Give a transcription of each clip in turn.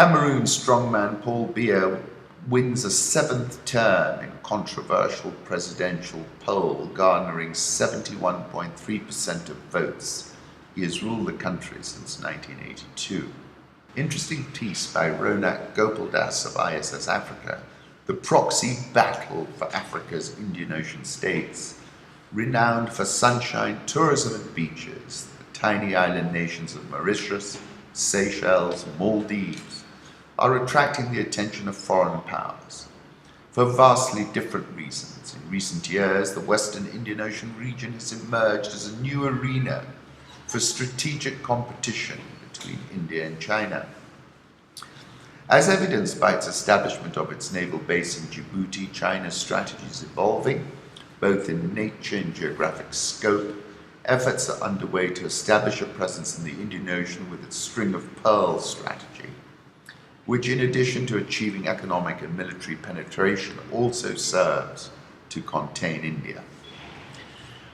Cameroon strongman Paul Biya wins a seventh term in controversial presidential poll, garnering 71.3% of votes. He has ruled the country since 1982. Interesting piece by Ronak Gopaldas of ISS Africa, The Proxy Battle for Africa's Indian Ocean States. Renowned for sunshine, tourism and beaches, the tiny island nations of Mauritius, Seychelles, Maldives are attracting the attention of foreign powers for vastly different reasons. In recent years, the Western Indian Ocean region has emerged as a new arena for strategic competition between India and China. As evidenced by its establishment of its naval base in Djibouti, China's strategy is evolving, both in nature and geographic scope. Efforts are underway to establish a presence in the Indian Ocean with its string of pearls strategy, which in addition to achieving economic and military penetration also serves to contain India.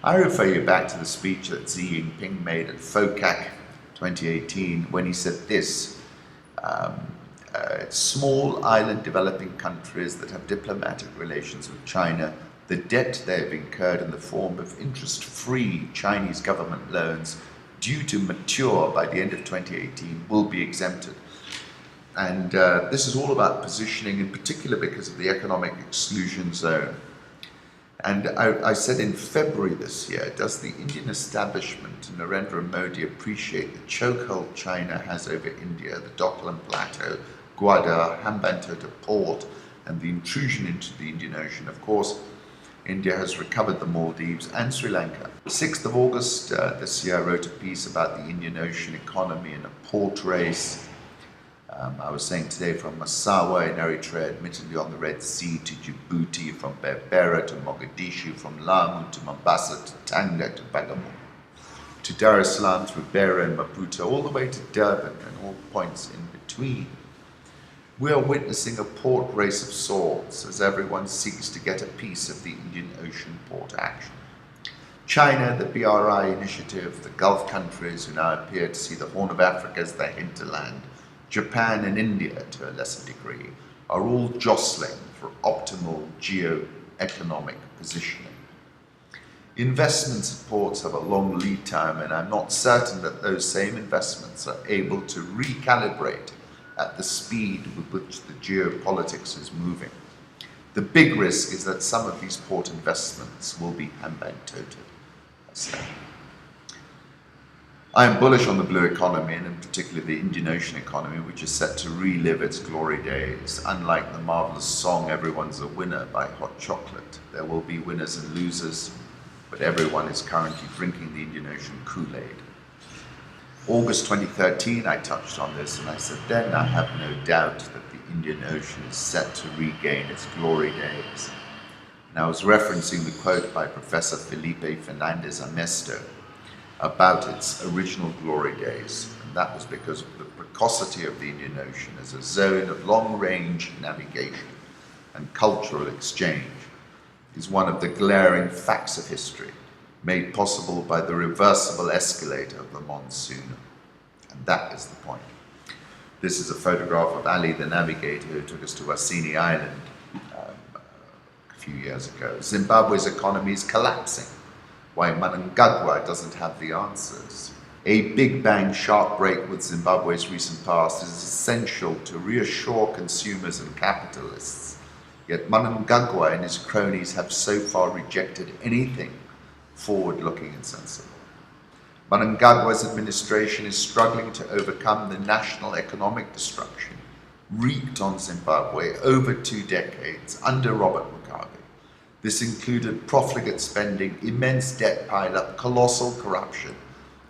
I refer you back to the speech that Xi Jinping made at FOCAC 2018 when he said this: small island developing countries that have diplomatic relations with China, the debt they have incurred in the form of interest-free Chinese government loans due to mature by the end of 2018 will be exempted. And this is all about positioning, in particular because of the economic exclusion zone. And I said in February this year, does the Indian establishment and Narendra Modi appreciate the chokehold China has over India, the Doklam Plateau, Gwadar, Hambantota Port, and the intrusion into the Indian Ocean? Of course, India has recovered the Maldives and Sri Lanka. 6th of August this year, I wrote a piece about the Indian Ocean economy in a port race. I was saying today from Massawa in Eritrea, admittedly on the Red Sea, to Djibouti, from Berbera to Mogadishu, from Lamu to Mombasa to Tanga to Bagamoyo, to Dar es Salaam through Beira and Maputo, all the way to Durban and all points in between. We are witnessing a port race of sorts as everyone seeks to get a piece of the Indian Ocean port action. China, the BRI initiative, the Gulf countries who now appear to see the Horn of Africa as their hinterland, Japan and India to a lesser degree, are all jostling for optimal geo-economic positioning. Investments in ports have a long lead time, and I'm not certain that those same investments are able to recalibrate at the speed with which the geopolitics is moving. The big risk is that some of these port investments will be hambantota. I am bullish on the blue economy, and in particular the Indian Ocean economy, which is set to relive its glory days. Unlike the marvelous song "Everyone's a Winner" by Hot Chocolate, there will be winners and losers, but everyone is currently drinking the Indian Ocean Kool-Aid. August 2013, I touched on this, and I said then, I have no doubt that the Indian Ocean is set to regain its glory days. And I was referencing the quote by Professor Felipe Fernandez Amesto about its original glory days, and that was because of the precocity of the Indian Ocean as a zone of long-range navigation and cultural exchange is one of the glaring facts of history, made possible by the reversible escalator of the monsoon. And that is the point. This is a photograph of Ali the navigator who took us to Wasini Island a few years ago. Zimbabwe's economy is collapsing. Why Mnangagwa doesn't have the answers. A big bang sharp break with Zimbabwe's recent past is essential to reassure consumers and capitalists. Yet Mnangagwa and his cronies have so far rejected anything forward-looking and sensible. Mnangagwa's administration is struggling to overcome the national economic destruction wreaked on Zimbabwe over 2 decades under Robert Mugabe. This included profligate spending, immense debt pile-up, colossal corruption,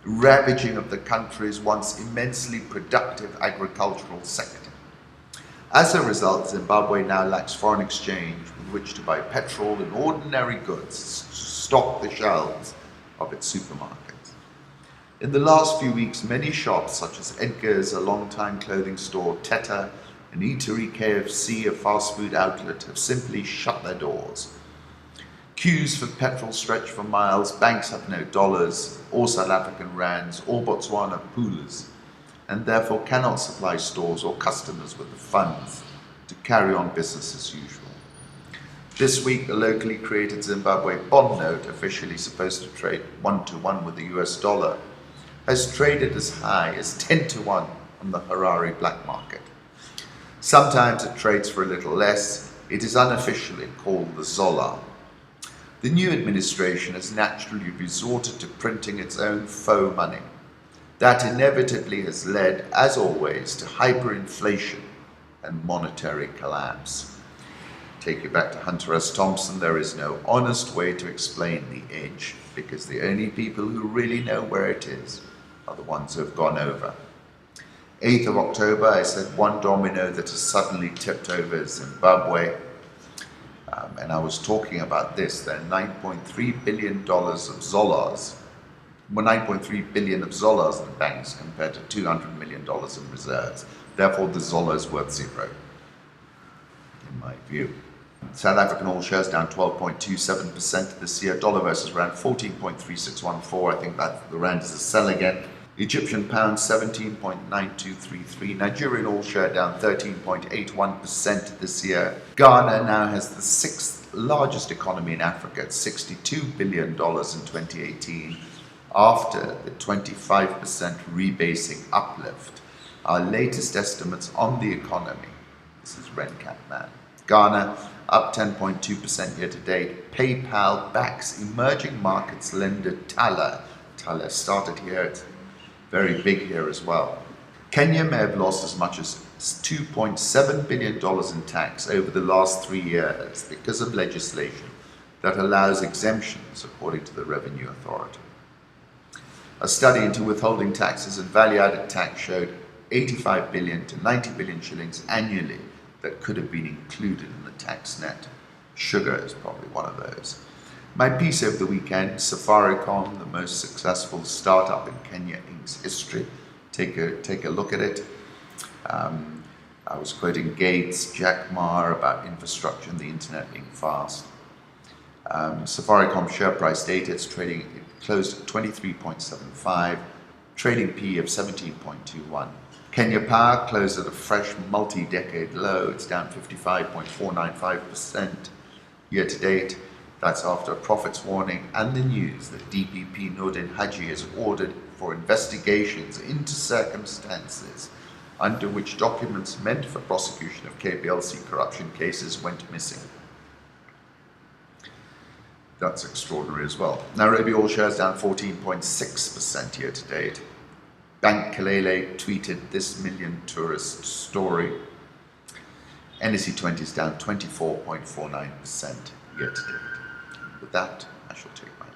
ravaging of the country's once immensely productive agricultural sector. As a result, Zimbabwe now lacks foreign exchange with which to buy petrol and ordinary goods to stock the shelves of its supermarkets. In the last few weeks, many shops such as Edgar's, a long-time clothing store, Teta, an eatery, KFC, a fast food outlet, have simply shut their doors. Queues for petrol stretch for miles, banks have no dollars, or South African rands, or Botswana pulas. and therefore cannot supply stores or customers with the funds to carry on business as usual. This week, the locally created Zimbabwe bond note, officially supposed to trade 1-to-1 with the US dollar, has traded as high as 10-to-1 on the Harare black market. Sometimes it trades for a little less. It is unofficially called the Zola. The new administration has naturally resorted to printing its own faux money. That inevitably has led, as always, to hyperinflation and monetary collapse. Take you back to Hunter S. Thompson, there is no honest way to explain the edge, because the only people who really know where it is are the ones who have gone over. 8th of October, I said one domino that has suddenly tipped over Zimbabwe. And I was talking about this, there are $9.3 billion of Zolas, well, 9.3 billion of Zolas in the banks compared to $200 million in reserves. Therefore, the Zola is worth zero, in my view. South African oil shares down 12.27% this year. Dollar versus rand 14.3614. I think that the rand is a sell again. Egyptian pound 17.9233. Nigerian oil share down 13.81% this year. Ghana now has the 6th largest economy in Africa at $62 billion in 2018 after the 25% rebasing uplift. Our latest estimates on the economy, this is RenCap Man. Ghana up 10.2% year to date. PayPal backs emerging markets lender Tala. Tala started here, it's very big here as well. Kenya may have lost as much as $2.7 billion in tax over the last 3 years because of legislation that allows exemptions, according to the Revenue Authority. A study into withholding taxes and value-added tax showed 85 billion to 90 billion shillings annually that could have been included in the tax net. Sugar is probably one of those. My piece over the weekend, Safaricom, the most successful startup in Kenya Inc.'s history. Take a look at it. I was quoting Gates, Jack Ma about infrastructure and the internet being fast. Safaricom share price data, it closed at 23.75, trading P of 17.21. Kenya Power closed at a fresh multi-decade low. It's down 55.495% year to date. That's after a profits warning and the news that DPP Nordin Haji is ordered for investigations into circumstances under which documents meant for prosecution of KPLC corruption cases went missing. That's extraordinary as well. Nairobi oil shares down 14.6% year to date. Bank Kalele tweeted this million tourist story. NSE 20 is down 24.49% year to date. With that, I shall take my